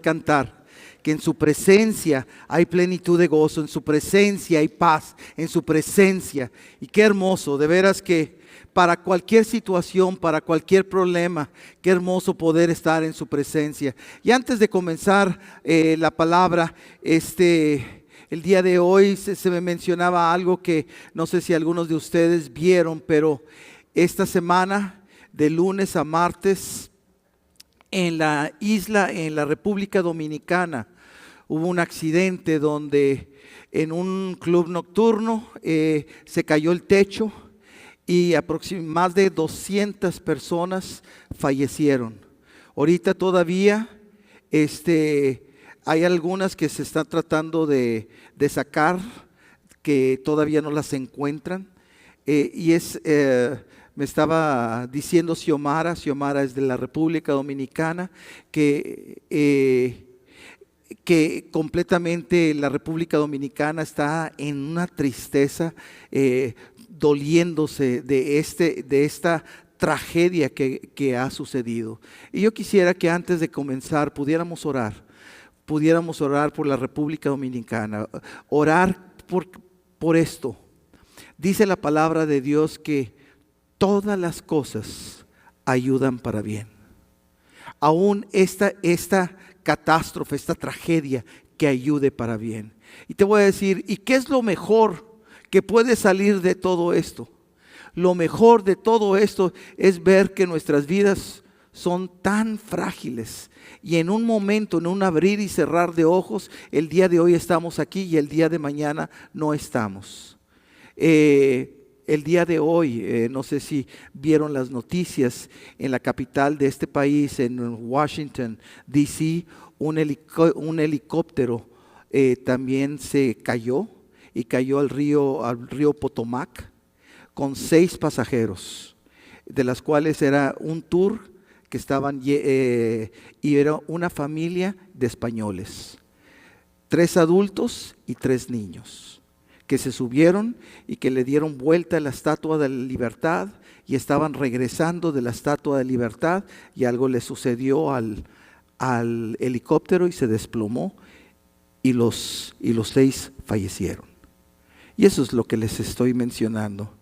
cantar, que en su presencia hay plenitud de gozo, en su presencia hay paz, en su presencia. Y qué hermoso, de veras que para cualquier situación, para cualquier problema, qué hermoso poder estar en su presencia. Y antes de comenzar la palabra, el día de hoy se me mencionaba algo que no sé si algunos de ustedes vieron, pero esta semana, de lunes a martes, en la isla, en la República Dominicana, hubo un accidente donde en un club nocturno se cayó el techo y más de 200 personas fallecieron. Ahorita todavía hay algunas que se están tratando de sacar, que todavía no las encuentran. Me estaba diciendo Xiomara es de la República Dominicana, que completamente la República Dominicana está en una tristeza, doliéndose de esta tragedia que ha sucedido. Y yo quisiera que antes de comenzar pudiéramos orar por la República Dominicana, orar por esto. Dice la palabra de Dios que todas las cosas ayudan para bien. Aún esta catástrofe, esta tragedia, que ayude para bien. Y te voy a decir, ¿y qué es lo mejor que puede salir de todo esto? Lo mejor de todo esto es ver que nuestras vidas son tan frágiles y en un momento, en un abrir y cerrar de ojos, el día de hoy estamos aquí y el día de mañana no estamos. El día de hoy, no sé si vieron las noticias, en la capital de este país, en Washington, D.C., un helicóptero también se cayó y cayó al río Potomac con 6 pasajeros, de las cuales era un tour que estaban y era una familia de españoles, 3 adultos y 3 niños, que se subieron y que le dieron vuelta a la Estatua de la Libertad y estaban regresando de la Estatua de Libertad y algo le sucedió al helicóptero y se desplomó y los 6 fallecieron. Y eso es lo que les estoy mencionando.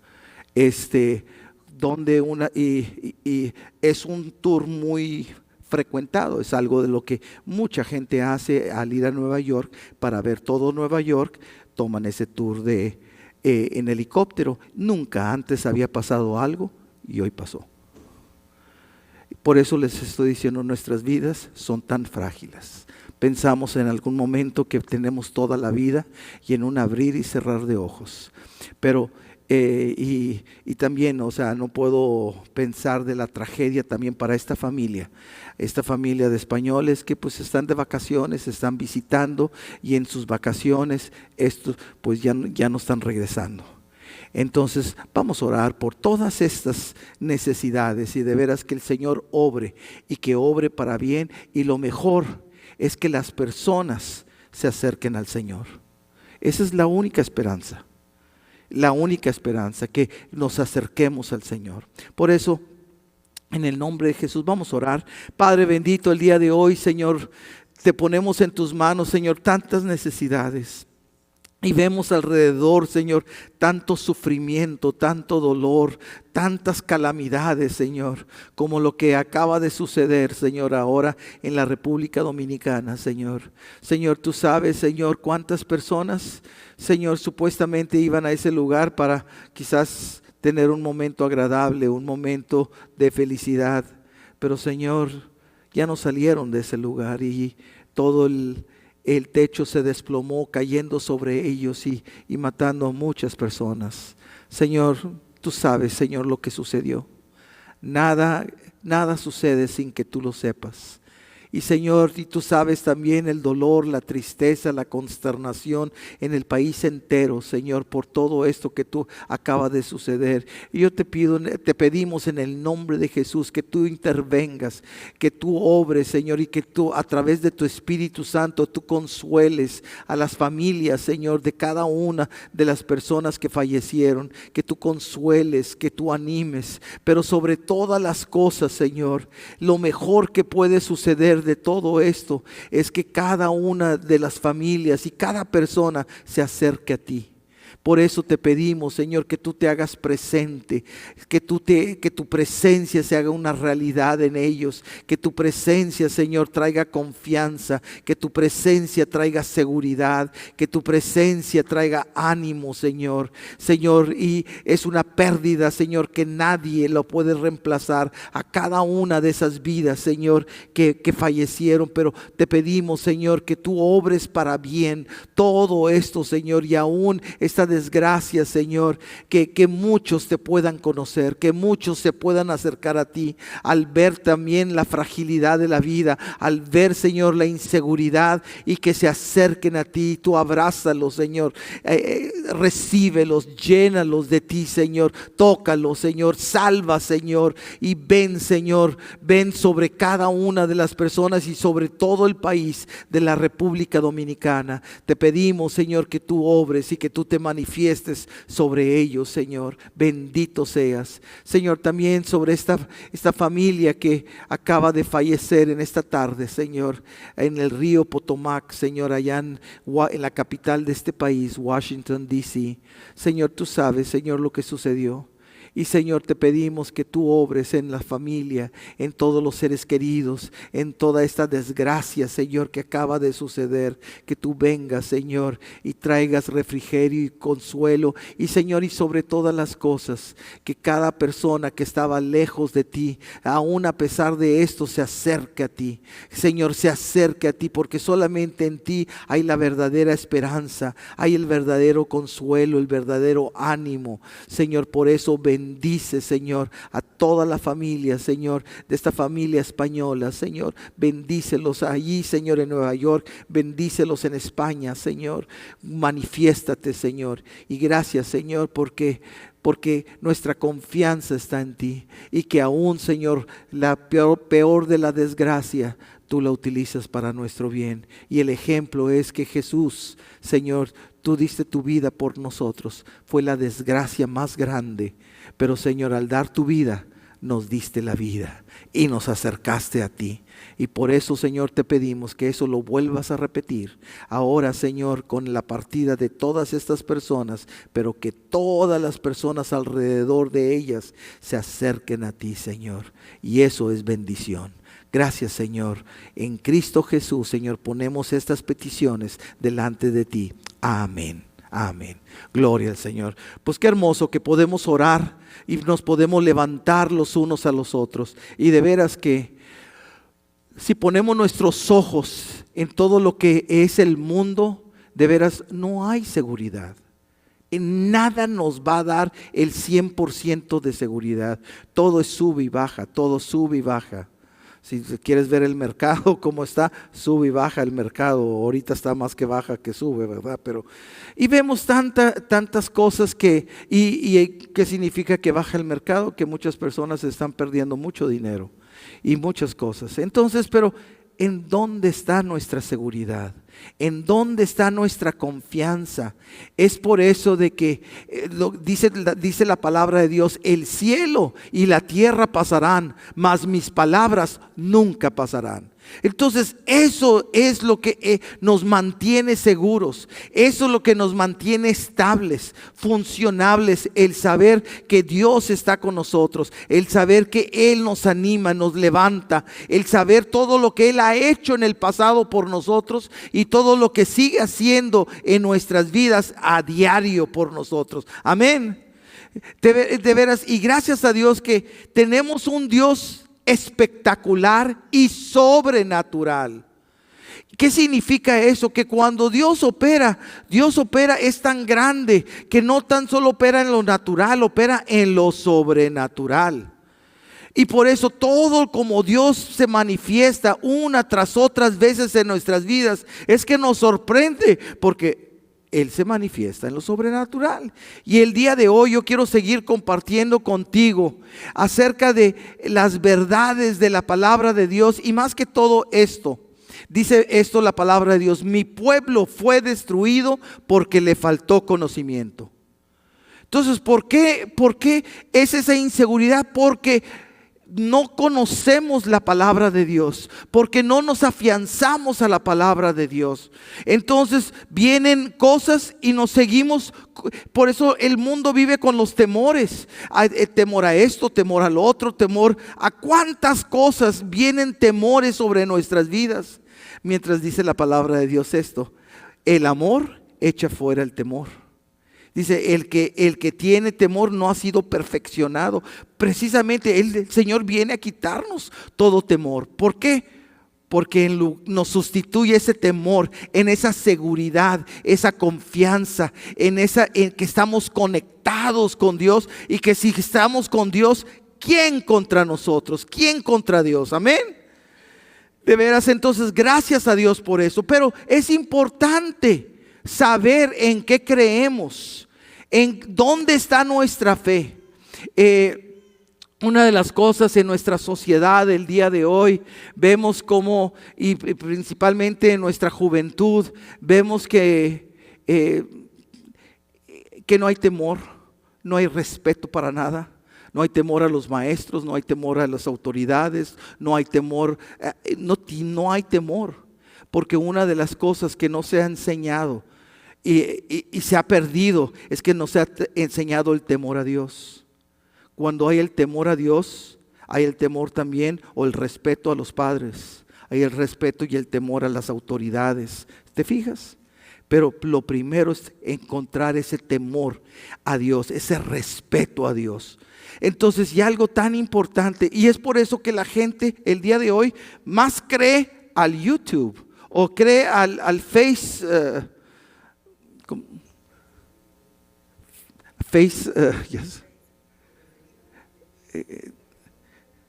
Donde y es un tour muy frecuentado, es algo de lo que mucha gente hace al ir a Nueva York para ver todo Nueva York. Toman ese tour en helicóptero. Nunca antes había pasado algo y hoy pasó. Por eso les estoy diciendo, nuestras vidas son tan frágiles. Pensamos en algún momento que tenemos toda la vida y en un abrir y cerrar de ojos. Pero y también, o sea, no puedo pensar de la tragedia también para esta familia de españoles que pues están de vacaciones, están visitando y en sus vacaciones estos pues ya no están regresando. Entonces vamos a orar por todas estas necesidades y de veras que el Señor obre y que obre para bien, y lo mejor es que las personas se acerquen al Señor. Esa es la única esperanza. La única esperanza, que nos acerquemos al Señor. Por eso, en el nombre de Jesús, vamos a orar. Padre bendito, el día de hoy, Señor, te ponemos en tus manos, Señor, tantas necesidades. Y vemos alrededor, Señor, tanto sufrimiento, tanto dolor, tantas calamidades, Señor, como lo que acaba de suceder, Señor, ahora en la República Dominicana, Señor. Señor, tú sabes, Señor, cuántas personas, Señor, supuestamente iban a ese lugar para quizás tener un momento agradable, un momento de felicidad. Pero, Señor, ya no salieron de ese lugar y todo el techo se desplomó, cayendo sobre ellos y matando a muchas personas. Señor, tú sabes, Señor, lo que sucedió. Nada sucede sin que tú lo sepas. Y Señor, y tú sabes también el dolor, la tristeza, la consternación en el país entero, Señor, por todo esto que tú acaba de suceder. Y yo te pedimos en el nombre de Jesús que tú intervengas, que tú obres, Señor, y que tú a través de tu Espíritu Santo tú consueles a las familias, Señor, de cada una de las personas que fallecieron, que tú consueles, que tú animes, pero sobre todas las cosas, Señor, lo mejor que puede suceder poder de todo esto es que cada una de las familias y cada persona se acerque a ti. Por eso te pedimos, Señor, que tú te hagas presente, que tu presencia se haga una realidad en ellos, que tu presencia, Señor, traiga confianza, que tu presencia traiga seguridad, que tu presencia traiga ánimo, Señor. Señor, y es una pérdida, Señor, que nadie lo puede reemplazar a cada una de esas vidas, Señor, que fallecieron, pero te pedimos, Señor, que tú obres para bien todo esto, Señor, y aún esta desgracia, Señor, que muchos te puedan conocer, que muchos se puedan acercar a ti al ver también la fragilidad de la vida, al ver, Señor, la inseguridad, y que se acerquen a ti. Tú abrázalos, Señor, recíbelos, llénalos de ti, Señor, tócalos, Señor, salva, Señor, y ven, Señor, ven sobre cada una de las personas y sobre todo el país de la República Dominicana. Te pedimos, Señor, que tú obres y que tú te manifiestes sobre ellos, Señor. Bendito seas, Señor, también sobre esta familia que acaba de fallecer en esta tarde, Señor, en el río Potomac, Señor, allá en la capital de este país, Washington, D.C. Señor, tú sabes, Señor, lo que sucedió. Y Señor, te pedimos que tú obres en la familia, en todos los seres queridos, en toda esta desgracia, Señor, que acaba de suceder. Que tú vengas, Señor, y traigas refrigerio y consuelo. Y Señor, y sobre todas las cosas, que cada persona que estaba lejos de ti, aún a pesar de esto, se acerque a ti. Señor, se acerque a ti, porque solamente en ti hay la verdadera esperanza, hay el verdadero consuelo, el verdadero ánimo. Señor, por eso bendice, Señor, a toda la familia, Señor, de esta familia española, Señor. Bendícelos allí, Señor, en Nueva York. Bendícelos en España, Señor. Manifiéstate, Señor. Y gracias, Señor, porque nuestra confianza está en ti. Y que aún, Señor, la peor de la desgracia, tú la utilizas para nuestro bien. Y el ejemplo es que Jesús, Señor, tú diste tu vida por nosotros. Fue la desgracia más grande. Pero, Señor, al dar tu vida, nos diste la vida y nos acercaste a ti. Y por eso, Señor, te pedimos que eso lo vuelvas a repetir. Ahora, Señor, con la partida de todas estas personas, pero que todas las personas alrededor de ellas se acerquen a ti, Señor. Y eso es bendición. Gracias, Señor. En Cristo Jesús, Señor, ponemos estas peticiones delante de ti. Amén. Amén. Gloria al Señor. Pues qué hermoso que podemos orar y nos podemos levantar los unos a los otros. Y de veras que si ponemos nuestros ojos en todo lo que es el mundo, de veras no hay seguridad. En nada nos va a dar el 100% de seguridad. Todo es sube y baja, todo sube y baja. Si quieres ver el mercado, cómo está, sube y baja el mercado. Ahorita está más que baja que sube, ¿verdad? Y vemos tantas cosas que ¿qué significa que baja el mercado? Que muchas personas están perdiendo mucho dinero y muchas cosas. Entonces, pero ¿en dónde está nuestra seguridad? ¿En dónde está nuestra confianza? Es por eso de que dice la palabra de Dios: el cielo y la tierra pasarán, mas mis palabras nunca pasarán. Entonces eso es lo que nos mantiene seguros, eso es lo que nos mantiene estables, funcionables, el saber que Dios está con nosotros, el saber que Él nos anima, nos levanta, el saber todo lo que Él ha hecho en el pasado por nosotros y todo lo que sigue haciendo en nuestras vidas a diario por nosotros. Amén. De veras, y gracias a Dios que tenemos un Dios espectacular y sobrenatural. ¿Qué significa eso? Que cuando Dios opera es tan grande que no tan solo opera en lo natural, opera en lo sobrenatural. Y por eso todo como Dios se manifiesta una tras otras veces en nuestras vidas, es que nos sorprende, porque Él se manifiesta en lo sobrenatural. Y el día de hoy yo quiero seguir compartiendo contigo acerca de las verdades de la palabra de Dios. Y más que todo esto, dice esto la palabra de Dios: mi pueblo fue destruido porque le faltó conocimiento. Entonces, ¿por qué es esa inseguridad? Porque no conocemos la palabra de Dios, porque no nos afianzamos a la palabra de Dios. Entonces vienen cosas y nos seguimos. Por eso el mundo vive con los temores. Hay temor a esto, temor al otro, temor a cuántas cosas. Vienen temores sobre nuestras vidas. Mientras dice la palabra de Dios esto: el amor echa fuera el temor. Dice, el que tiene temor no ha sido perfeccionado. Precisamente el Señor viene a quitarnos todo temor. ¿Por qué? Porque nos sustituye ese temor en esa seguridad, esa confianza, en que estamos conectados con Dios, y que si estamos con Dios, ¿quién contra nosotros? ¿Quién contra Dios? Amén. De veras, entonces, gracias a Dios por eso. Pero es importante saber en qué creemos, en dónde está nuestra fe. Una de las cosas en nuestra sociedad el día de hoy, vemos como, y principalmente en nuestra juventud, vemos que no hay temor, no hay respeto para nada. No hay temor a los maestros, no hay temor a las autoridades, no hay temor, no hay temor, porque una de las cosas que no se ha enseñado y se ha perdido es que no se ha enseñado el temor a Dios. Cuando hay el temor a Dios, hay el temor también, o el respeto a los padres, hay el respeto y el temor a las autoridades. ¿Te fijas? Pero lo primero es encontrar ese temor a Dios, ese respeto a Dios. Entonces, y algo tan importante, y es por eso que la gente el día de hoy más cree al YouTube o cree al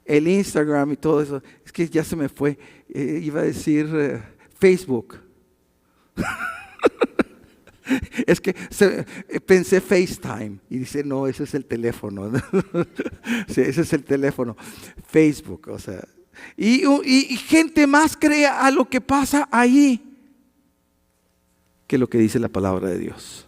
el Instagram y todo eso. Es que ya se me fue. Iba a decir Facebook. Es que pensé FaceTime y dice, no, ese es el teléfono. Sí, ese es el teléfono. Facebook, o sea. Y gente más cree a lo que pasa ahí que lo que dice la palabra de Dios.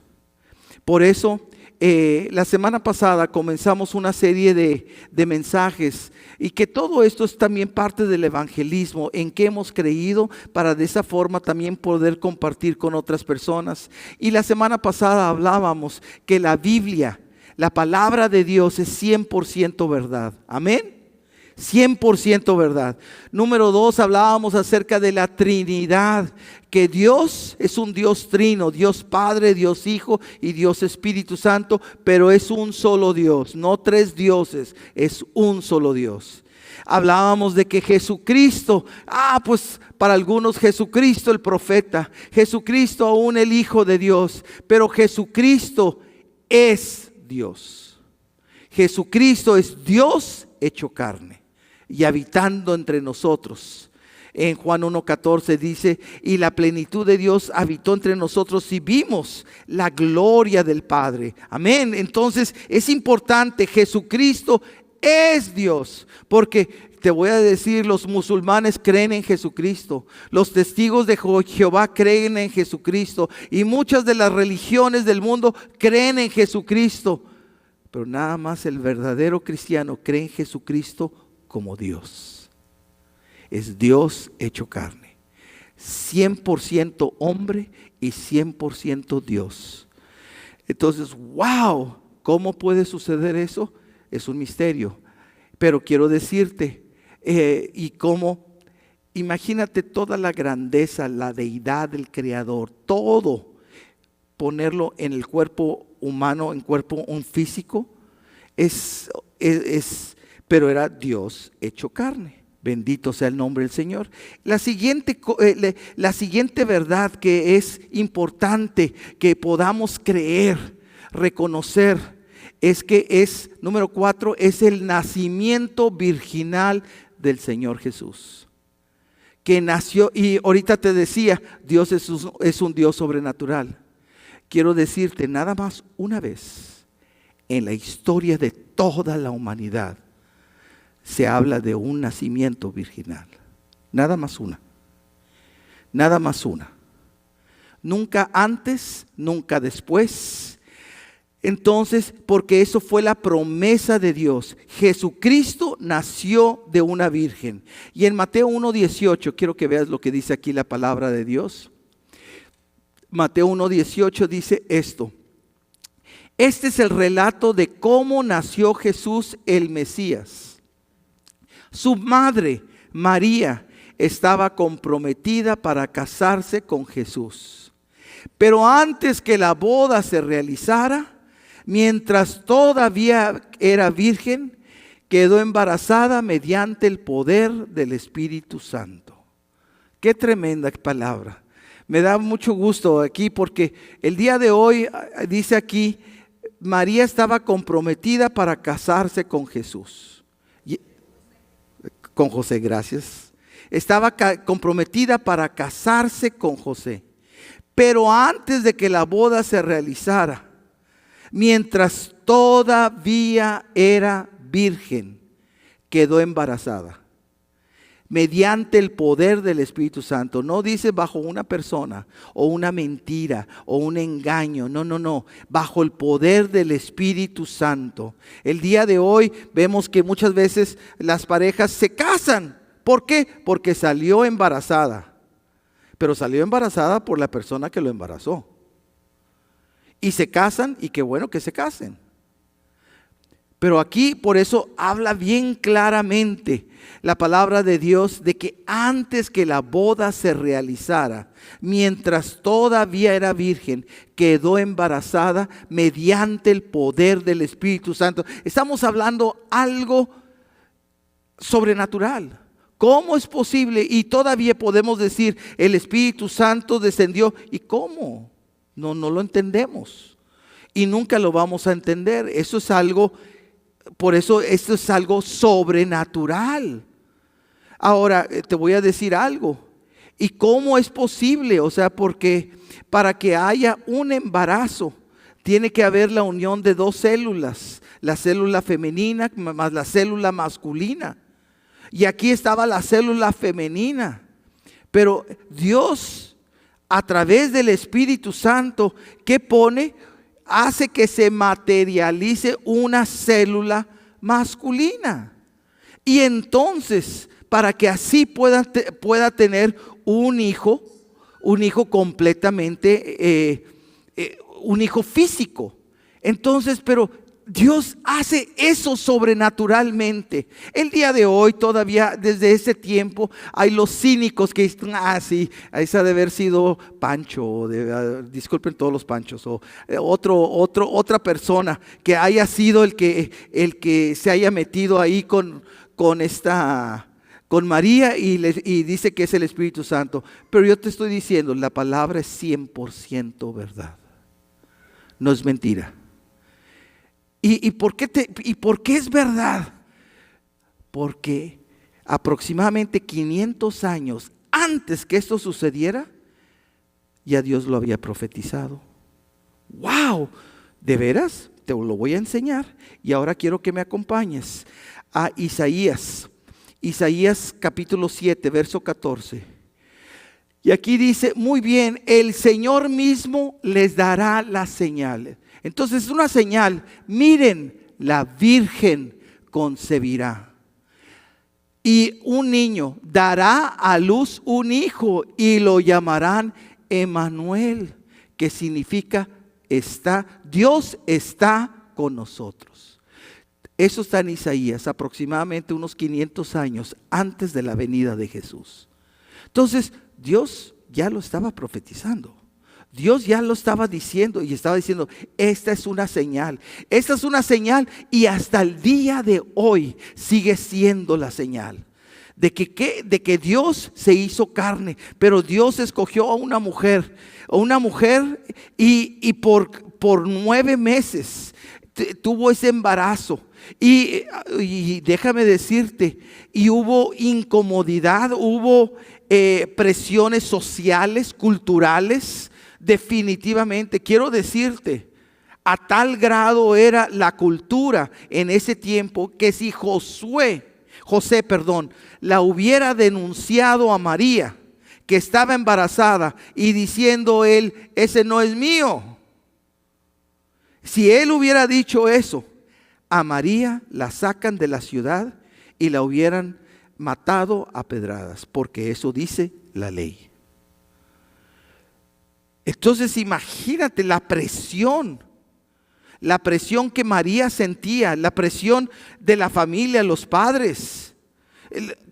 Por eso, la semana pasada comenzamos una serie de mensajes, y que todo esto es también parte del evangelismo, en que hemos creído para de esa forma también poder compartir con otras personas. Y la semana pasada hablábamos que la Biblia, la palabra de Dios, es 100% verdad. Amén. 100% verdad. Número 2, hablábamos acerca de la Trinidad, que Dios es un Dios trino, Dios Padre, Dios Hijo y Dios Espíritu Santo, pero es un solo Dios, no tres dioses, es un solo Dios. Hablábamos de que Jesucristo, pues para algunos Jesucristo el profeta, Jesucristo aún el Hijo de Dios, pero Jesucristo es Dios. Jesucristo es Dios hecho carne y habitando entre nosotros. En Juan 1:14 dice, y la plenitud de Dios habitó entre nosotros y vimos la gloria del Padre. Amén. Entonces es importante, Jesucristo es Dios, porque te voy a decir, los musulmanes creen en Jesucristo, los testigos de Jehová creen en Jesucristo, y muchas de las religiones del mundo creen en Jesucristo, pero nada más el verdadero cristiano cree en Jesucristo como Dios. Es Dios hecho carne, 100% hombre y 100% Dios. Entonces, wow, ¿cómo puede suceder eso? Es un misterio, pero quiero decirte, y cómo, imagínate toda la grandeza, la deidad del Creador, todo, ponerlo en el cuerpo humano, en cuerpo un físico, pero era Dios hecho carne. Bendito sea el nombre del Señor. La siguiente verdad que es importante que podamos creer, reconocer, es que número 4, es el nacimiento virginal del Señor Jesús. Que nació, y ahorita te decía, Dios es un Dios sobrenatural. Quiero decirte, nada más una vez en la historia de toda la humanidad se habla de un nacimiento virginal. Nada más una. Nada más una. Nunca antes, nunca después. Entonces, porque eso fue la promesa de Dios. Jesucristo nació de una virgen. Y en Mateo 1:18, quiero que veas lo que dice aquí la palabra de Dios. Mateo 1:18 dice esto. Este es el relato de cómo nació Jesús el Mesías. Su madre, María, estaba comprometida para casarse con Jesús. Pero antes que la boda se realizara, mientras todavía era virgen, quedó embarazada mediante el poder del Espíritu Santo. Qué tremenda palabra. Me da mucho gusto aquí porque el día de hoy dice aquí, María estaba comprometida para casarse con Jesús. Con José, gracias. Estaba comprometida para casarse con José. Pero antes de que la boda se realizara, mientras todavía era virgen, quedó embarazada. Mediante el poder del Espíritu Santo. No dice bajo una persona o una mentira o un engaño. No. Bajo el poder del Espíritu Santo. El día de hoy vemos que muchas veces las parejas se casan. ¿Por qué? Porque salió embarazada. Pero salió embarazada por la persona que lo embarazó. Y se casan y qué bueno que se casen. Pero aquí por eso habla bien claramente la palabra de Dios de que antes que la boda se realizara, mientras todavía era virgen, quedó embarazada mediante el poder del Espíritu Santo. Estamos hablando algo sobrenatural. ¿Cómo es posible? Y todavía podemos decir, el Espíritu Santo descendió. ¿Y cómo? No lo entendemos. Y nunca lo vamos a entender. Eso es algo... Por eso esto es algo sobrenatural. Ahora te voy a decir algo. ¿Y cómo es posible? O sea, porque para que haya un embarazo tiene que haber la unión de dos células. La célula femenina más la célula masculina. Y aquí estaba la célula femenina. Pero Dios, a través del Espíritu Santo, ¿qué pone? Hace que se materialice una célula masculina. Y entonces, para que así pueda tener un hijo completamente, un hijo físico. Entonces, pero Dios hace eso sobrenaturalmente. El día de hoy todavía desde ese tiempo hay los cínicos que dicen, sí, esa ha de haber sido Pancho, disculpen todos los Panchos, o otra persona que haya sido el que se haya metido ahí con María y dice que es el Espíritu Santo. Pero yo te estoy diciendo, la palabra es 100% verdad. No es mentira. ¿Y por qué es verdad? Porque aproximadamente 500 años antes que esto sucediera, ya Dios lo había profetizado. ¡Wow! ¿De veras? Te lo voy a enseñar. Y ahora quiero que me acompañes a Isaías. Isaías capítulo 7, verso 14. Y aquí dice, muy bien, el Señor mismo les dará las señales. Entonces una señal, miren, la Virgen concebirá. Y un niño dará a luz un hijo y lo llamarán Emmanuel, que significa Dios está con nosotros. Eso está en Isaías, aproximadamente unos 500 años antes de la venida de Jesús. Entonces Dios ya lo estaba profetizando. Dios ya lo estaba diciendo y estaba diciendo, esta es una señal y hasta el día de hoy sigue siendo la señal de que Dios se hizo carne, pero Dios escogió a una mujer y por 9 meses tuvo ese embarazo. Y déjame decirte, y hubo incomodidad, hubo presiones sociales, culturales. Definitivamente, quiero decirte, a tal grado era la cultura en ese tiempo que si José, la hubiera denunciado a María que estaba embarazada y diciendo él, ese no es mío, Si él hubiera dicho eso, a María la sacan de la ciudad y la hubieran matado a pedradas, porque eso dice la ley. Entonces imagínate la presión que María sentía, la presión de la familia, los padres,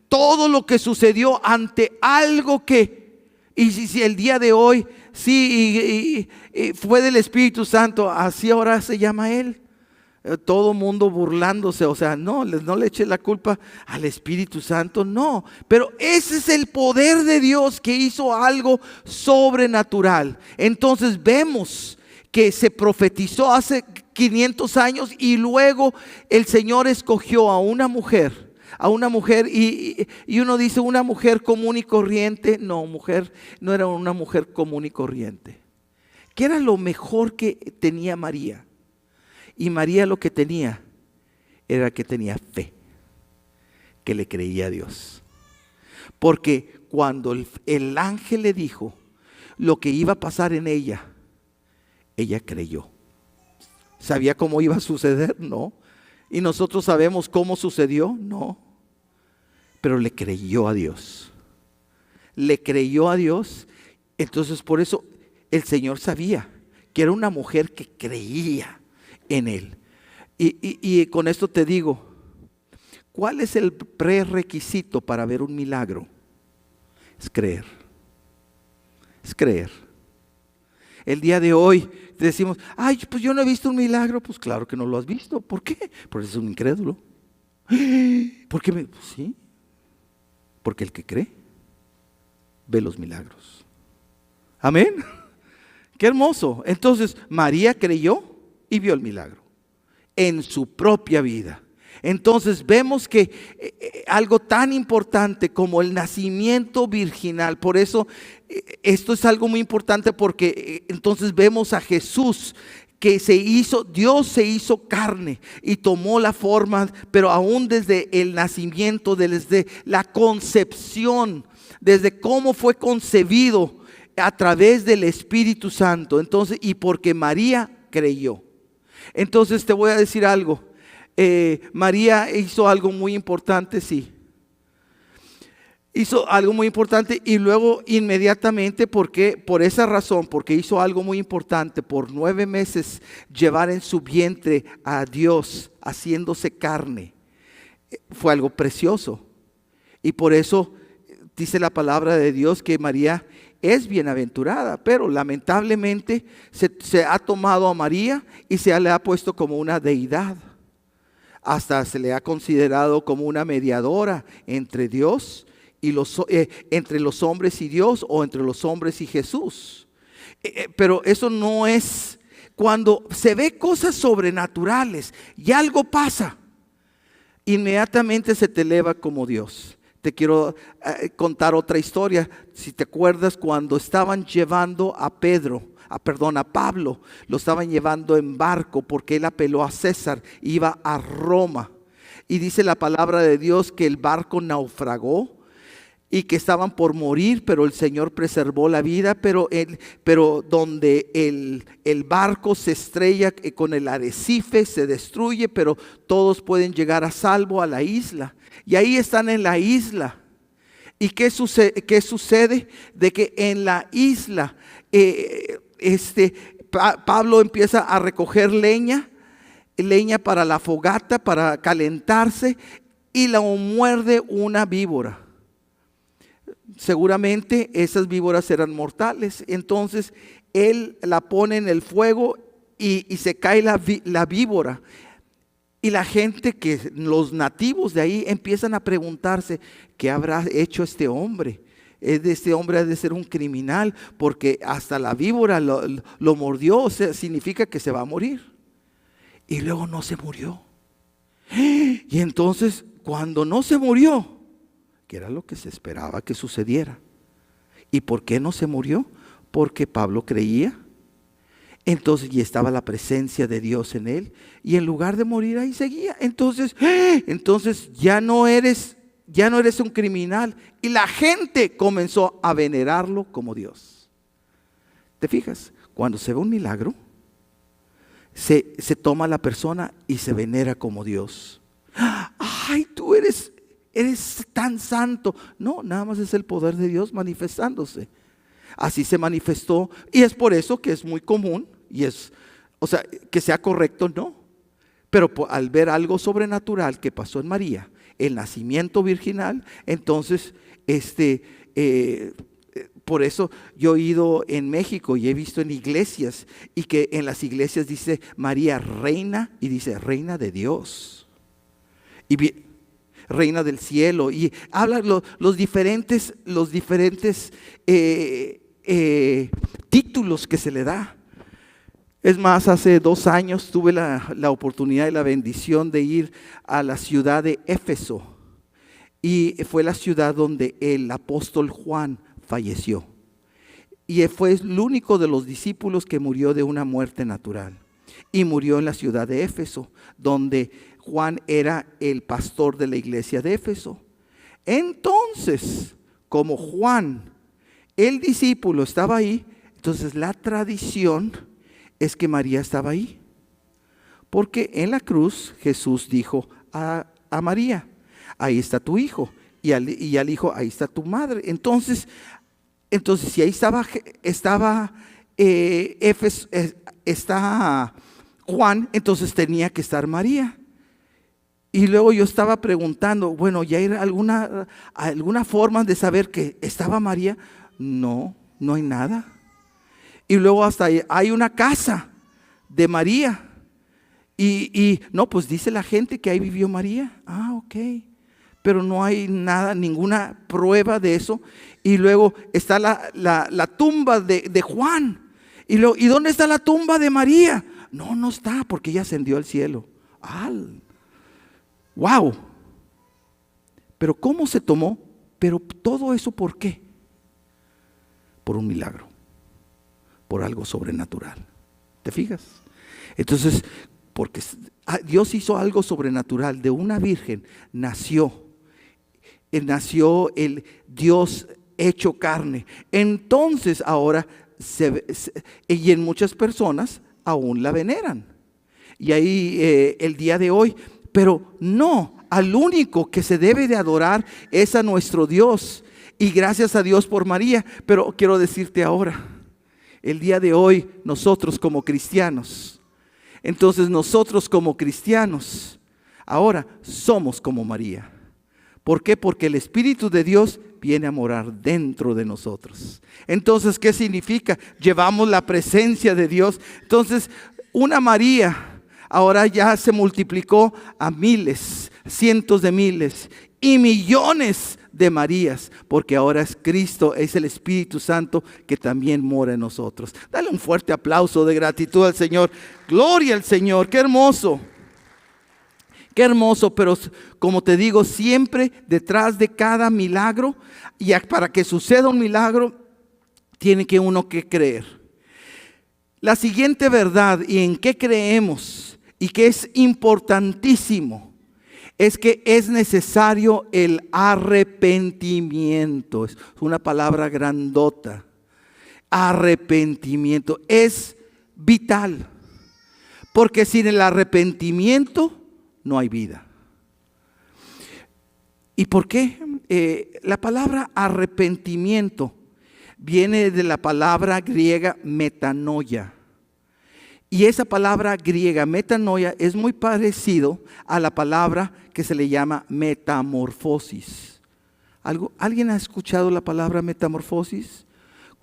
todo lo que sucedió ante algo que, y si el día de hoy, sí, y fue del Espíritu Santo, así ahora se llama Él. Todo mundo burlándose, o sea, no le eche la culpa al Espíritu Santo, no. Pero ese es el poder de Dios que hizo algo sobrenatural. Entonces vemos que se profetizó hace 500 años y luego el Señor escogió a una mujer y uno dice una mujer común y corriente. No, no era una mujer común y corriente. ¿Qué era lo mejor que tenía María? Y María lo que tenía era que tenía fe, que le creía a Dios. Porque cuando el ángel le dijo lo que iba a pasar en ella, ella creyó. ¿Sabía cómo iba a suceder? No. ¿Y nosotros sabemos cómo sucedió? No. Pero le creyó a Dios. Le creyó a Dios. Entonces por eso el Señor sabía que era una mujer que creía en Él. Y con esto te digo, ¿cuál es el prerequisito para ver un milagro? Es creer. Es creer. El día de hoy decimos, ay, pues yo no he visto un milagro. Pues claro que no lo has visto. ¿Por qué? Porque es un incrédulo. ¿Por qué? Pues sí. Porque el que cree ve los milagros. Amén. Qué hermoso. Entonces María creyó y vio el milagro en su propia vida. Entonces vemos que algo tan importante como el nacimiento virginal, por eso esto es algo muy importante, porque entonces vemos a Jesús que Dios se hizo carne y tomó la forma, pero aún desde el nacimiento, desde la concepción, desde cómo fue concebido a través del Espíritu Santo. Entonces, y porque María creyó. Entonces te voy a decir algo. María hizo algo muy importante, sí. Hizo algo muy importante y luego inmediatamente, por esa razón, porque hizo algo muy importante, por 9 meses llevar en su vientre a Dios haciéndose carne, fue algo precioso. Y por eso dice la palabra de Dios que María es bienaventurada, pero lamentablemente se ha tomado a María y le ha puesto como una deidad. Hasta se le ha considerado como una mediadora entre Dios y entre los hombres y Dios, o entre los hombres y Jesús. Pero eso no es. Cuando se ve cosas sobrenaturales y algo pasa, inmediatamente se te eleva como Dios. Te quiero contar otra historia. Si te acuerdas, cuando estaban llevando a Pablo, lo estaban llevando en barco porque él apeló a César, iba a Roma. Y dice la palabra de Dios que el barco naufragó y que estaban por morir, pero el Señor preservó la vida. Pero donde el barco se estrella con el arrecife, se destruye, pero todos pueden llegar a salvo a la isla. Y ahí están en la isla. ¿Y qué sucede? De que en la isla Pablo empieza a recoger leña para la fogata, para calentarse, y la muerde una víbora. Seguramente esas víboras eran mortales. Entonces él la pone en el fuego y se cae la víbora. Y la gente, los nativos de ahí, empiezan a preguntarse, ¿qué habrá hecho este hombre? Este hombre ha de ser un criminal, porque hasta la víbora lo mordió. O sea, significa que se va a morir. Y luego no se murió. Y entonces, cuando no se murió, que era lo que se esperaba que sucediera. ¿Y por qué no se murió? Porque Pablo creía. Entonces, y estaba la presencia de Dios en él, y en lugar de morir ahí seguía. Entonces ya no eres un criminal. Y la gente comenzó a venerarlo como Dios. ¿Te fijas? Cuando se ve un milagro, se toma a la persona y se venera como Dios. Ay, tú eres tan santo. No, nada más es el poder de Dios manifestándose. Así se manifestó, y es por eso que es muy común, o sea, que sea correcto, no. Pero al ver algo sobrenatural que pasó en María, el nacimiento virginal, entonces, por eso yo he ido en México y he visto en iglesias, y que en las iglesias dice María reina, y dice reina de Dios, y reina del cielo, y habla los diferentes títulos que se le da. Es más, hace 2 años tuve la oportunidad y la bendición de ir a la ciudad de Éfeso, y fue la ciudad donde el apóstol Juan falleció, y fue el único de los discípulos que murió de una muerte natural, y murió en la ciudad de Éfeso, donde Juan era el pastor de la iglesia de Éfeso. Entonces, como Juan, el discípulo, estaba ahí, entonces la tradición es que María estaba ahí, porque en la cruz Jesús dijo a María: ahí está tu hijo, y al hijo: ahí está tu madre. Entonces si ahí estaba está Juan, entonces tenía que estar María. Y luego yo estaba preguntando, bueno, ¿ya hay alguna forma de saber que estaba María? No, no hay nada. Y luego hasta hay una casa de María. Y no, pues dice la gente que ahí vivió María. Ah, ok. Pero no hay nada, ninguna prueba de eso. Y luego está la tumba de Juan. ¿Y dónde está la tumba de María? No, no está, porque ella ascendió al cielo. ¡Wow! Pero ¿cómo se tomó? Pero todo eso, ¿por qué? Por un milagro, por algo sobrenatural. ¿Te fijas? Entonces, porque Dios hizo algo sobrenatural. De una virgen nació el Dios hecho carne. Entonces ahora y en muchas personas aún la veneran. Y ahí el día de hoy, pero no, al único que se debe de adorar es a nuestro Dios. Y gracias a Dios por María. Pero quiero decirte ahora, el día de hoy, nosotros como cristianos, ahora somos como María. ¿Por qué? Porque el Espíritu de Dios viene a morar dentro de nosotros. Entonces, ¿qué significa? Llevamos la presencia de Dios. Entonces, una María ahora ya se multiplicó a miles, cientos de miles y millones de Marías, porque ahora es Cristo, es el Espíritu Santo que también mora en nosotros. Dale un fuerte aplauso de gratitud al Señor. Gloria al Señor, qué hermoso. Qué hermoso, pero como te digo, siempre detrás de cada milagro, y para que suceda un milagro, tiene que uno que creer. La siguiente verdad, y en qué creemos, y que es importantísimo, es que es necesario el arrepentimiento. Es una palabra grandota. Arrepentimiento es vital, porque sin el arrepentimiento no hay vida. ¿Y por qué? La palabra arrepentimiento viene de la palabra griega metanoia. Y esa palabra griega metanoia es muy parecido a la palabra que se le llama metamorfosis. ¿Alguien ha escuchado la palabra metamorfosis?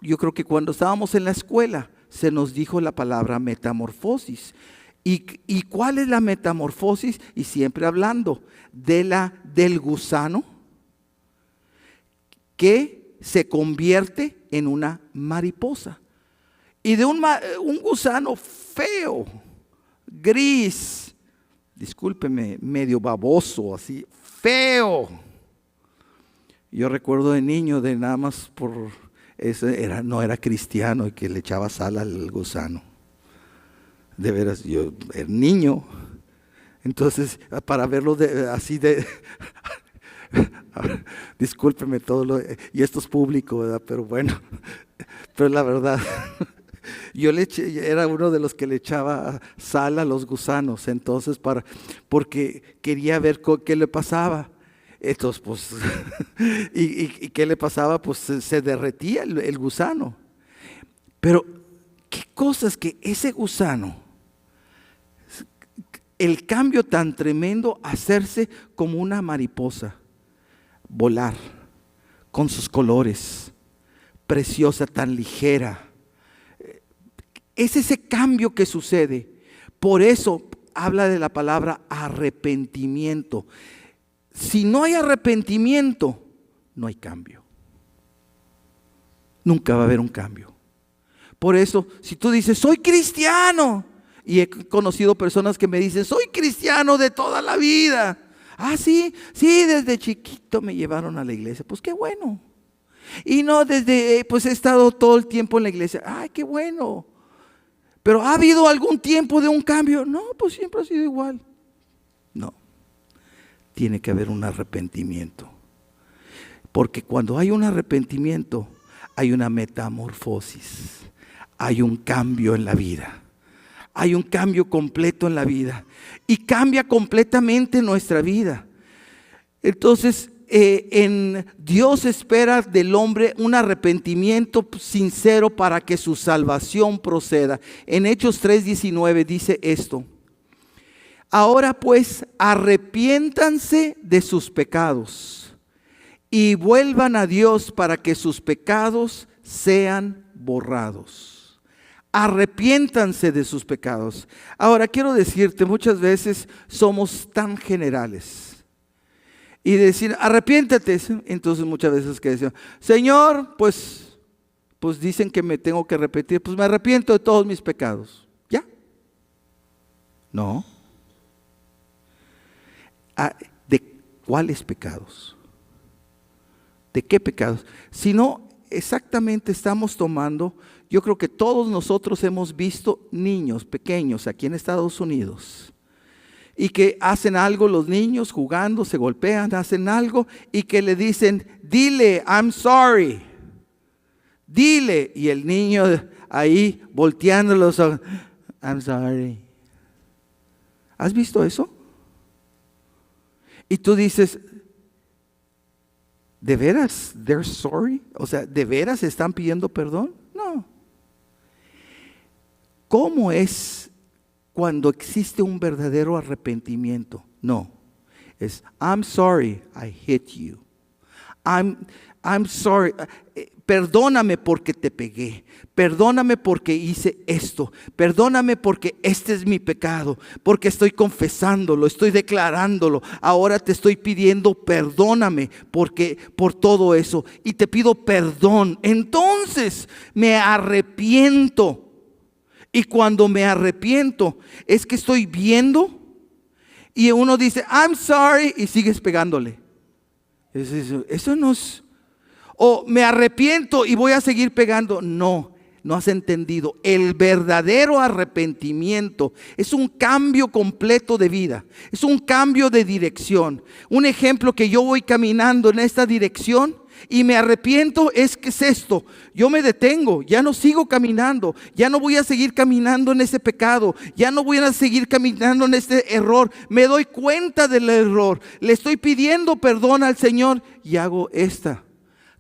Yo creo que cuando estábamos en la escuela se nos dijo la palabra metamorfosis. ¿Y cuál es la metamorfosis? Y siempre hablando del gusano que se convierte en una mariposa. Y de un gusano feo, gris, discúlpeme, medio baboso, así, feo. Yo recuerdo de niño, de nada más por eso, no era cristiano y que le echaba sal al gusano. De veras, yo era niño, entonces para verlo así discúlpeme todo y esto es público, ¿verdad? Pero bueno, pero la verdad, Era uno de los que le echaba sal a los gusanos, entonces porque quería ver qué le pasaba. Entonces, pues, ¿y qué le pasaba? Pues se derretía el gusano. Pero, ¿qué cosas que ese gusano, el cambio tan tremendo, hacerse como una mariposa, volar con sus colores, preciosa, tan ligera? Es ese cambio que sucede. Por eso habla de la palabra arrepentimiento. Si no hay arrepentimiento, no hay cambio. Nunca va a haber un cambio. Por eso, si tú dices, soy cristiano, y he conocido personas que me dicen, soy cristiano de toda la vida. Ah, sí, desde chiquito me llevaron a la iglesia. Pues qué bueno. Y no, pues he estado todo el tiempo en la iglesia. Ay, qué bueno. Pero ¿ha habido algún tiempo de un cambio? No, pues siempre ha sido igual. No, tiene que haber un arrepentimiento. Porque cuando hay un arrepentimiento, hay una metamorfosis, hay un cambio en la vida. Hay un cambio completo en la vida. Y cambia completamente nuestra vida. Entonces, Dios espera del hombre un arrepentimiento sincero para que su salvación proceda. En Hechos 3:19 dice esto: ahora pues arrepiéntanse de sus pecados y vuelvan a Dios para que sus pecados sean borrados. Arrepiéntanse de sus pecados. Ahora quiero decirte, muchas veces somos tan generales y decir, arrepiéntate. Entonces muchas veces que decimos, Señor, pues dicen que me tengo que arrepentir, pues me arrepiento de todos mis pecados. ¿Ya? No. ¿De cuáles pecados? ¿De qué pecados? Si no, exactamente estamos tomando, yo creo que todos nosotros hemos visto niños pequeños aquí en Estados Unidos y que hacen algo los niños jugando, se golpean, hacen algo y que le dicen, dile, I'm sorry, dile, y el niño ahí volteando los ojos, I'm sorry. ¿Has visto eso? Y tú dices, ¿de veras they're sorry? O sea, ¿de veras están pidiendo perdón? No. ¿Cómo es cuando existe un verdadero arrepentimiento? No, es I'm sorry I hit you. I'm sorry, perdóname porque te pegué, perdóname porque hice esto, perdóname porque este es mi pecado, porque estoy confesándolo, estoy declarándolo, ahora te estoy pidiendo perdóname por todo eso y te pido perdón. Entonces me arrepiento. Y cuando me arrepiento, es que estoy viendo y uno dice, I'm sorry, y sigues pegándole. Eso no es. O me arrepiento y voy a seguir pegando. No has entendido. El verdadero arrepentimiento es un cambio completo de vida. Es un cambio de dirección. Un ejemplo que yo voy caminando en esta dirección y me arrepiento es esto, yo me detengo, ya no sigo caminando, ya no voy a seguir caminando en ese pecado, ya no voy a seguir caminando en este error, me doy cuenta del error, le estoy pidiendo perdón al Señor y hago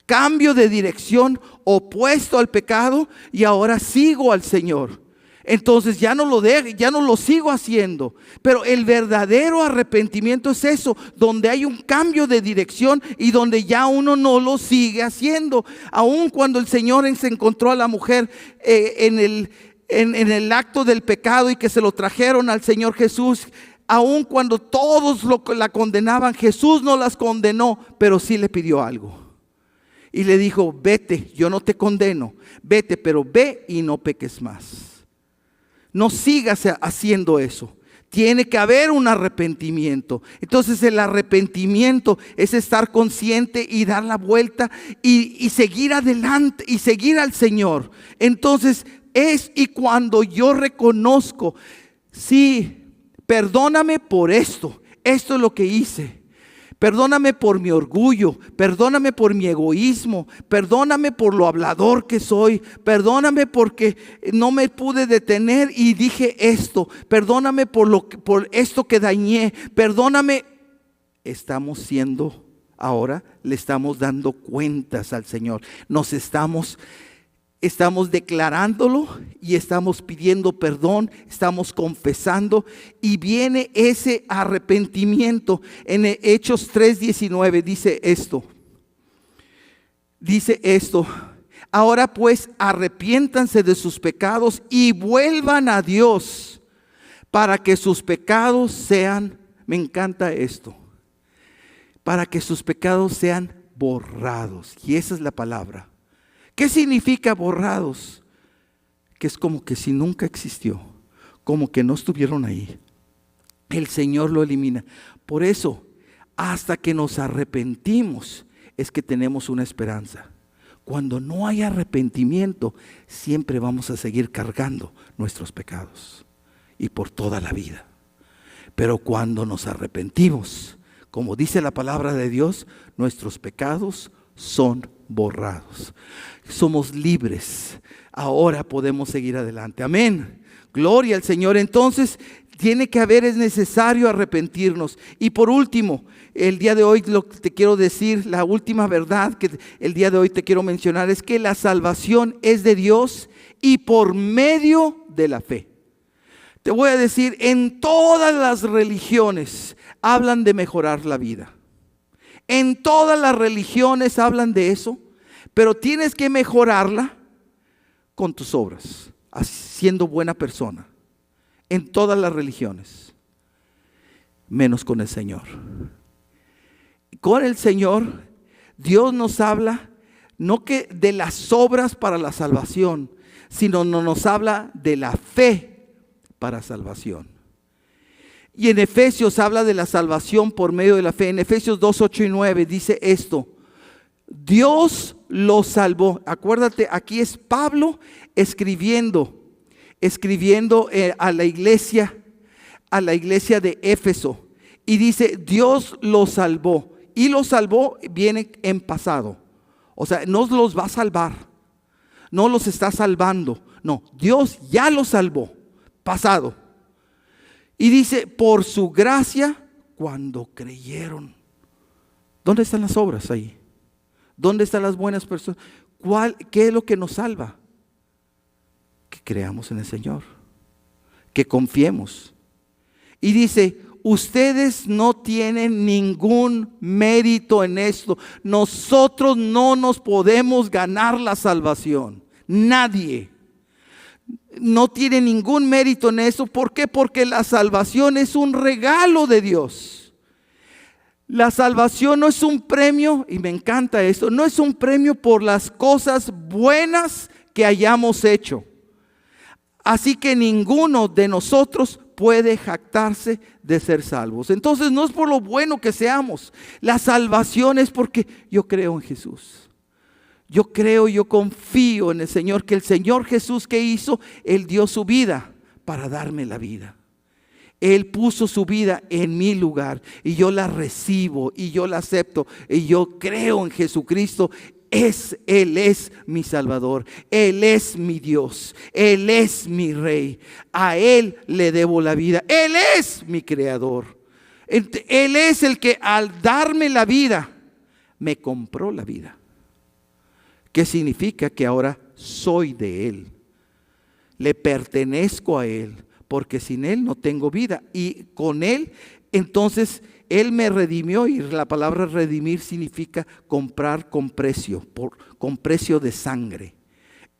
cambio de dirección opuesto al pecado y ahora sigo al Señor. Entonces ya no lo sigo haciendo. Pero el verdadero arrepentimiento es eso, donde hay un cambio de dirección y donde ya uno no lo sigue haciendo. Aun cuando el Señor se encontró a la mujer en el acto del pecado y que se lo trajeron al Señor Jesús, aun cuando todos la condenaban, Jesús no las condenó, pero sí le pidió algo. Y le dijo, vete, yo no te condeno, vete, pero ve y no peques más. No sigas haciendo eso. Tiene que haber un arrepentimiento. Entonces el arrepentimiento es estar consciente y dar la vuelta y seguir adelante y seguir al Señor. Entonces y cuando yo reconozco, sí, perdóname por esto es lo que hice. Perdóname por mi orgullo, perdóname por mi egoísmo, perdóname por lo hablador que soy, perdóname porque no me pude detener y dije esto, perdóname por esto que dañé, perdóname. Ahora le estamos dando cuentas al Señor. Estamos declarándolo y estamos pidiendo perdón, estamos confesando y viene ese arrepentimiento. En Hechos 3:19 dice esto: ahora pues arrepiéntanse de sus pecados y vuelvan a Dios para que sus pecados sean, me encanta esto, para que sus pecados sean borrados. Y esa es la palabra. ¿Qué significa borrados? Que es como que si nunca existió, como que no estuvieron ahí. El Señor lo elimina. Por eso, hasta que nos arrepentimos, es que tenemos una esperanza. Cuando no hay arrepentimiento, siempre vamos a seguir cargando nuestros pecados y por toda la vida. Pero cuando nos arrepentimos, como dice la palabra de Dios, nuestros pecados son borrados. Somos libres. Ahora podemos seguir adelante. Amén. Gloria al Señor. Entonces, es necesario arrepentirnos. Y por último, el día de hoy lo que te quiero decir, la última verdad que el día de hoy te quiero mencionar es que la salvación es de Dios y por medio de la fe. Te voy a decir, en todas las religiones hablan de mejorar la vida. En todas las religiones hablan de eso, pero tienes que mejorarla con tus obras, siendo buena persona. En todas las religiones, menos con el Señor. Con el Señor, Dios nos habla no que de las obras para la salvación, sino nos habla de la fe para salvación. Y en Efesios habla de la salvación por medio de la fe. En Efesios 2, 8 y 9 dice esto: Dios los salvó. Acuérdate, aquí es Pablo escribiendo a la iglesia de Éfeso. Y dice, Dios los salvó. Y los salvó viene en pasado. O sea, no los va a salvar. No los está salvando. No, Dios ya los salvó. Pasado. Y dice, por su gracia, cuando creyeron. ¿Dónde están las obras ahí? ¿Dónde están las buenas personas? ¿Qué es lo que nos salva? Que creamos en el Señor, que confiemos. Y dice, ustedes no tienen ningún mérito en esto. Nosotros no nos podemos ganar la salvación. Nadie. No tiene ningún mérito en eso. ¿Por qué? Porque la salvación es un regalo de Dios. La salvación no es un premio, y me encanta esto, no es un premio por las cosas buenas que hayamos hecho. Así que ninguno de nosotros puede jactarse de ser salvos. Entonces no es por lo bueno que seamos. La salvación es porque yo creo en Jesús. Yo creo, yo confío en el Señor, que el Señor Jesús que hizo, Él dio su vida para darme la vida. Él puso su vida en mi lugar y yo la recibo y yo la acepto y yo creo en Jesucristo. Él es mi Salvador, Él es mi Dios, Él es mi Rey. A Él le debo la vida, Él es mi Creador. Él es el que al darme la vida, me compró la vida. ¿Qué significa? Que ahora soy de Él, le pertenezco a Él, porque sin Él no tengo vida. Y con Él, entonces, Él me redimió, y la palabra redimir significa comprar con precio, con precio de sangre.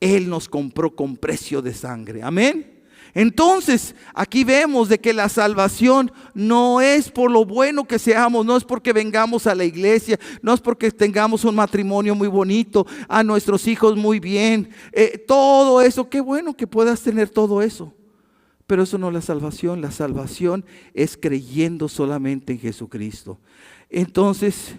Él nos compró con precio de sangre. Amén. Entonces, aquí vemos de que la salvación no es por lo bueno que seamos, no es porque vengamos a la iglesia, no es porque tengamos un matrimonio muy bonito, a nuestros hijos muy bien, todo eso, qué bueno que puedas tener todo eso. Pero eso no es la salvación. La salvación es creyendo solamente en Jesucristo. Entonces,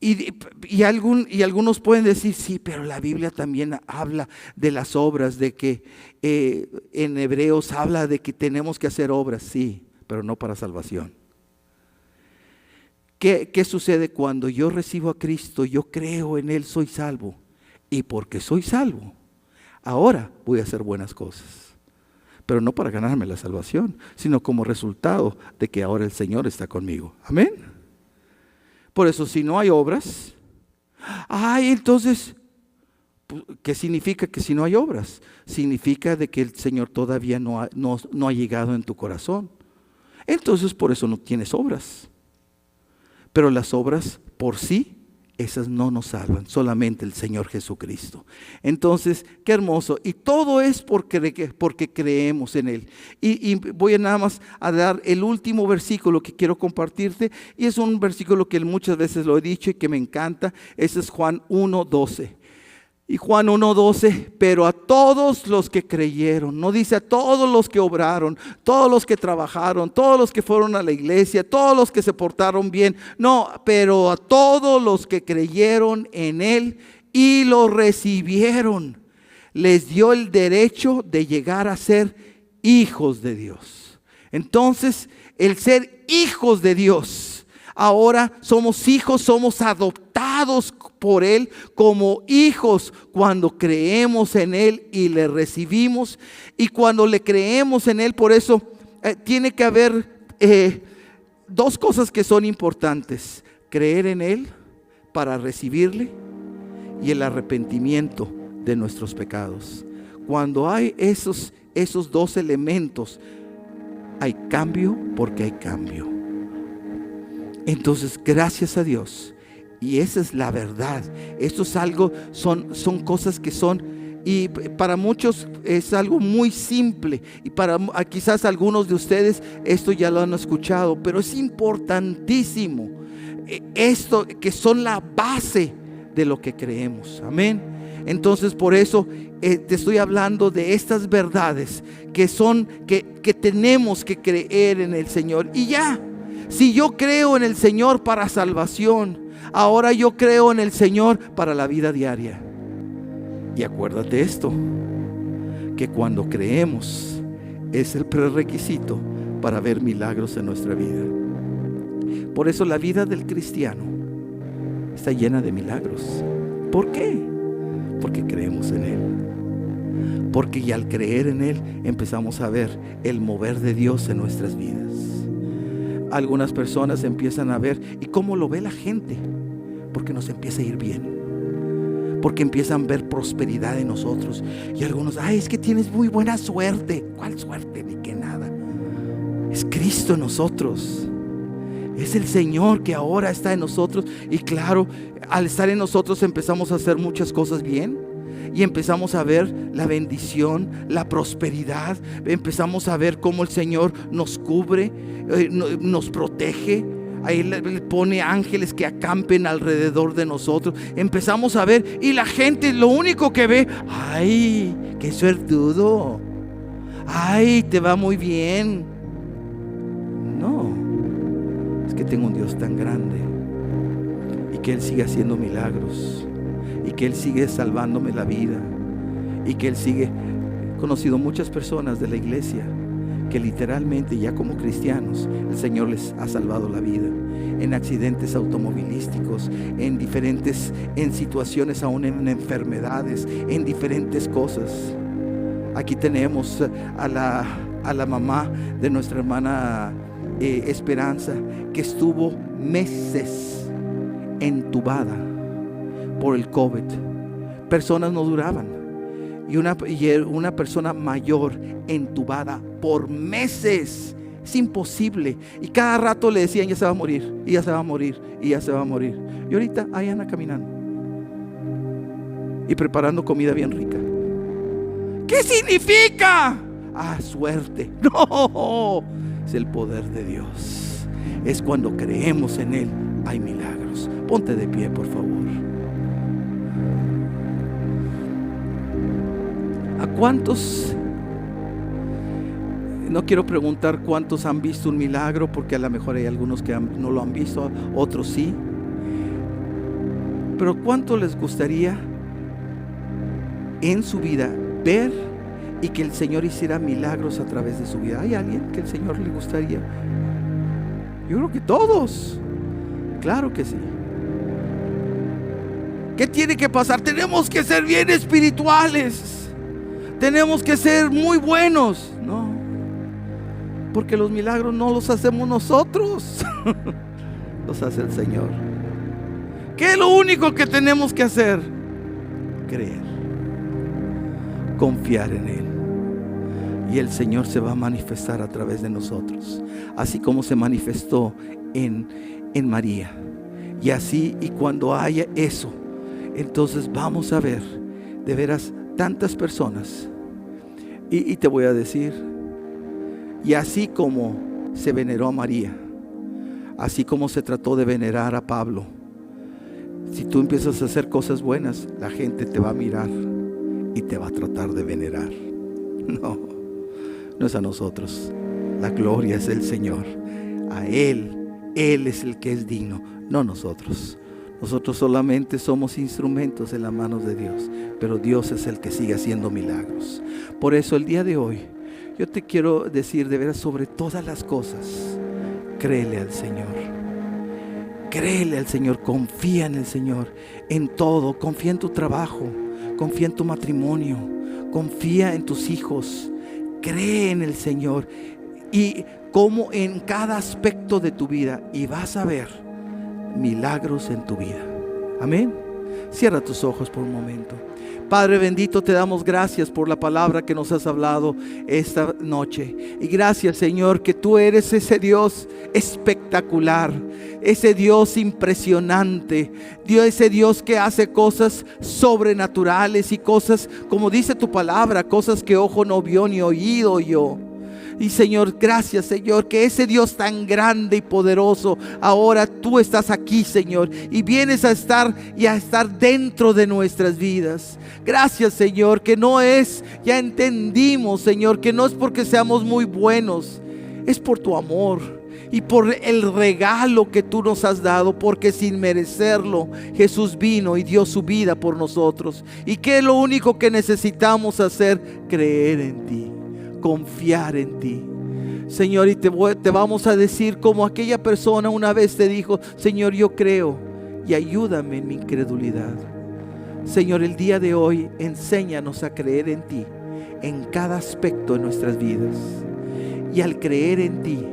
y algunos pueden decir, sí, pero la Biblia también habla de las obras, de que en Hebreos habla de que tenemos que hacer obras, sí, pero no para salvación. ¿Qué sucede cuando yo recibo a Cristo? Yo creo en Él, soy salvo. Y porque soy salvo, ahora voy a hacer buenas cosas. Pero no para ganarme la salvación, sino como resultado de que ahora el Señor está conmigo. Amén. Por eso, si no hay obras, entonces, ¿qué significa que si no hay obras? Significa de que el Señor todavía no ha llegado en tu corazón. Entonces, por eso no tienes obras. Pero las obras por sí, esas no nos salvan, solamente el Señor Jesucristo. Entonces, qué hermoso. Y todo es porque creemos en Él. Y voy nada más a dar el último versículo que quiero compartirte. Y es un versículo que muchas veces lo he dicho y que me encanta. Ese es Juan 1:12. Y Juan 1:12, pero a todos los que creyeron, no dice a todos los que obraron, todos los que trabajaron, todos los que fueron a la iglesia, todos los que se portaron bien, no, pero a todos los que creyeron en Él y lo recibieron, les dio el derecho de llegar a ser hijos de Dios. Entonces, el ser hijos de Dios, ahora somos hijos, somos adoptados por Él como hijos cuando creemos en Él y le recibimos. Y cuando le creemos en Él, por eso tiene que haber dos cosas que son importantes: creer en Él para recibirle y el arrepentimiento de nuestros pecados. Cuando hay esos dos elementos, hay cambio, porque hay cambio. Entonces, gracias a Dios. Y esa es la verdad. Esto es algo, son cosas que son, y para muchos es algo muy simple, y para quizás algunos de ustedes esto ya lo han escuchado, pero es importantísimo esto, que son la base de lo que creemos. Amén. Entonces, por eso te estoy hablando de estas verdades que son, que tenemos que creer en el Señor. Y ya, si yo creo en el Señor para salvación, ahora yo creo en el Señor para la vida diaria. Y acuérdate esto, que cuando creemos es el prerequisito para ver milagros en nuestra vida. Por eso la vida del cristiano está llena de milagros. ¿Por qué? Porque creemos en Él. Porque y al creer en Él empezamos a ver el mover de Dios en nuestras vidas. Algunas personas empiezan a ver, ¿y cómo lo ve la gente? Porque nos empieza a ir bien, porque empiezan a ver prosperidad en nosotros. Y algunos, es que tienes muy buena suerte. ¿Cuál suerte? Ni que nada. Es Cristo en nosotros. Es el Señor que ahora está en nosotros. Y claro, al estar en nosotros empezamos a hacer muchas cosas bien. Y empezamos a ver la bendición, la prosperidad. Empezamos a ver cómo el Señor nos cubre, nos protege. Ahí le pone ángeles que acampen alrededor de nosotros. Empezamos a ver, y la gente lo único que ve, ¡ay, qué suertudo! ¡Ay, te va muy bien! No, es que tengo un Dios tan grande y que Él sigue haciendo milagros, y que Él sigue salvándome la vida, y que Él sigue. He conocido muchas personas de la iglesia que literalmente ya como cristianos el Señor les ha salvado la vida en accidentes automovilísticos, en situaciones, aún en enfermedades, en diferentes cosas. Aquí tenemos a la mamá de nuestra hermana Esperanza, que estuvo meses entubada por el COVID. Personas no duraban. Y una persona mayor entubada por meses. Es imposible. Y cada rato le decían, ya se va a morir, y ya se va a morir, y ya se va a morir. Y ahorita ahí anda caminando y preparando comida bien rica. ¿Qué significa? Suerte. No, es el poder de Dios. Es cuando creemos en Él, hay milagros. Ponte de pie, por favor. ¿A cuántos? No quiero preguntar cuántos han visto un milagro, porque a lo mejor hay algunos que no lo han visto, otros sí. Pero ¿cuánto les gustaría en su vida ver y que el Señor hiciera milagros a través de su vida? ¿Hay alguien que el Señor le gustaría? Yo creo que todos. Claro que sí. ¿Qué tiene que pasar? Tenemos que ser bien espirituales. Tenemos que ser muy buenos. No, porque los milagros no los hacemos nosotros. Los hace el Señor. ¿Qué es lo único que tenemos que hacer? Creer, confiar en Él, y el Señor se va a manifestar a través de nosotros, así como se manifestó en María. Y así, y cuando haya eso, entonces vamos a ver de veras tantas personas. Y te voy a decir, y así como se veneró a María, así como se trató de venerar a Pablo, si tú empiezas a hacer cosas buenas, la gente te va a mirar y te va a tratar de venerar. No, no es a nosotros. La gloria es del Señor. A Él es el que es digno, no nosotros. Nosotros solamente somos instrumentos en las manos de Dios, pero Dios es el que sigue haciendo milagros. Por eso el día de hoy yo te quiero decir de veras, sobre todas las cosas, créele al Señor. Créele al Señor, confía en el Señor en todo. Confía en tu trabajo, confía en tu matrimonio, confía en tus hijos. Cree en el Señor, y como en cada aspecto de tu vida, y vas a ver milagros en tu vida. Amén. Cierra tus ojos por un momento. Padre bendito, te damos gracias por la palabra que nos has hablado esta noche. Y gracias, Señor, que tú eres ese Dios espectacular, ese Dios impresionante, ese Dios que hace cosas sobrenaturales y cosas, como dice tu palabra, cosas que ojo no vio ni oído oyó. Y Señor, gracias, Señor, que ese Dios tan grande y poderoso, ahora tú estás aquí, Señor, y vienes a estar dentro de nuestras vidas. Gracias, Señor, que no es, ya entendimos, Señor, que no es porque seamos muy buenos, es por tu amor y por el regalo que tú nos has dado, porque sin merecerlo Jesús vino y dio su vida por nosotros. Y que es lo único que necesitamos hacer: creer en ti, confiar en ti, Señor. Y te vamos a decir como aquella persona una vez te dijo: Señor, yo creo y ayúdame en mi incredulidad. Señor, el día de hoy enséñanos a creer en ti en cada aspecto de nuestras vidas. Y al creer en ti,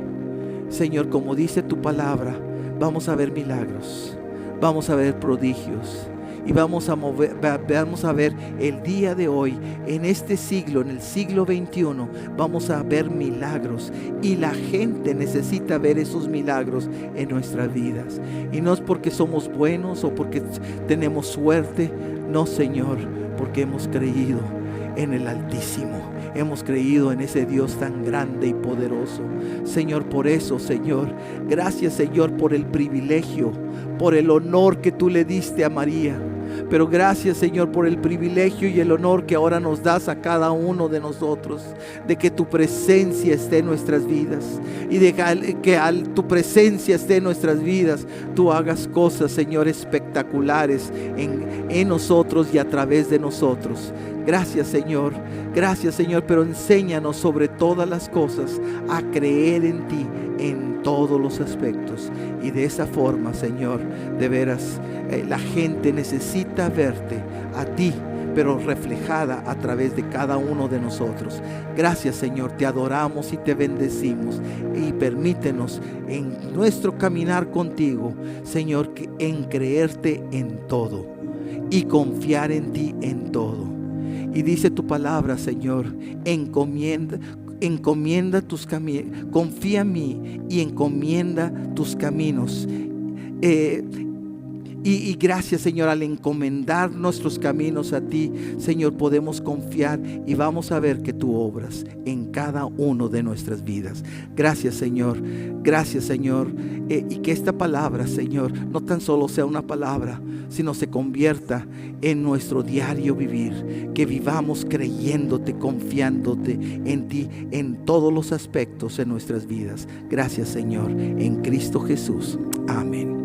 Señor, como dice tu palabra, vamos a ver milagros, vamos a ver prodigios, y vamos a ver el día de hoy, en este siglo, en el siglo XXI, vamos a ver milagros. Y la gente necesita ver esos milagros en nuestras vidas. Y no es porque somos buenos o porque tenemos suerte. No, Señor, porque hemos creído en el Altísimo. Hemos creído en ese Dios tan grande y poderoso. Señor, por eso, Señor, gracias, Señor, por el privilegio, por el honor que tú le diste a María. Pero gracias, Señor, por el privilegio y el honor que ahora nos das a cada uno de nosotros, de que tu presencia esté en nuestras vidas, y de que al tu presencia esté en nuestras vidas, tú hagas cosas, Señor, espectaculares en nosotros y a través de nosotros. Gracias, Señor, pero enséñanos sobre todas las cosas a creer en ti en todos los aspectos. Y de esa forma, Señor, de veras, la gente necesita verte a ti, pero reflejada a través de cada uno de nosotros. Gracias, Señor, te adoramos y te bendecimos, y permítenos en nuestro caminar contigo, Señor, en creerte en todo y confiar en ti en todo. Y dice tu palabra, Señor, encomienda tus caminos, confía en mí y encomienda tus caminos. Y gracias, Señor, al encomendar nuestros caminos a ti, Señor, podemos confiar y vamos a ver que tú obras en cada uno de nuestras vidas. Gracias, Señor. Gracias, Señor. Y que esta palabra, Señor, no tan solo sea una palabra, sino se convierta en nuestro diario vivir. Que vivamos creyéndote, confiándote en ti en todos los aspectos de nuestras vidas. Gracias, Señor, en Cristo Jesús. Amén.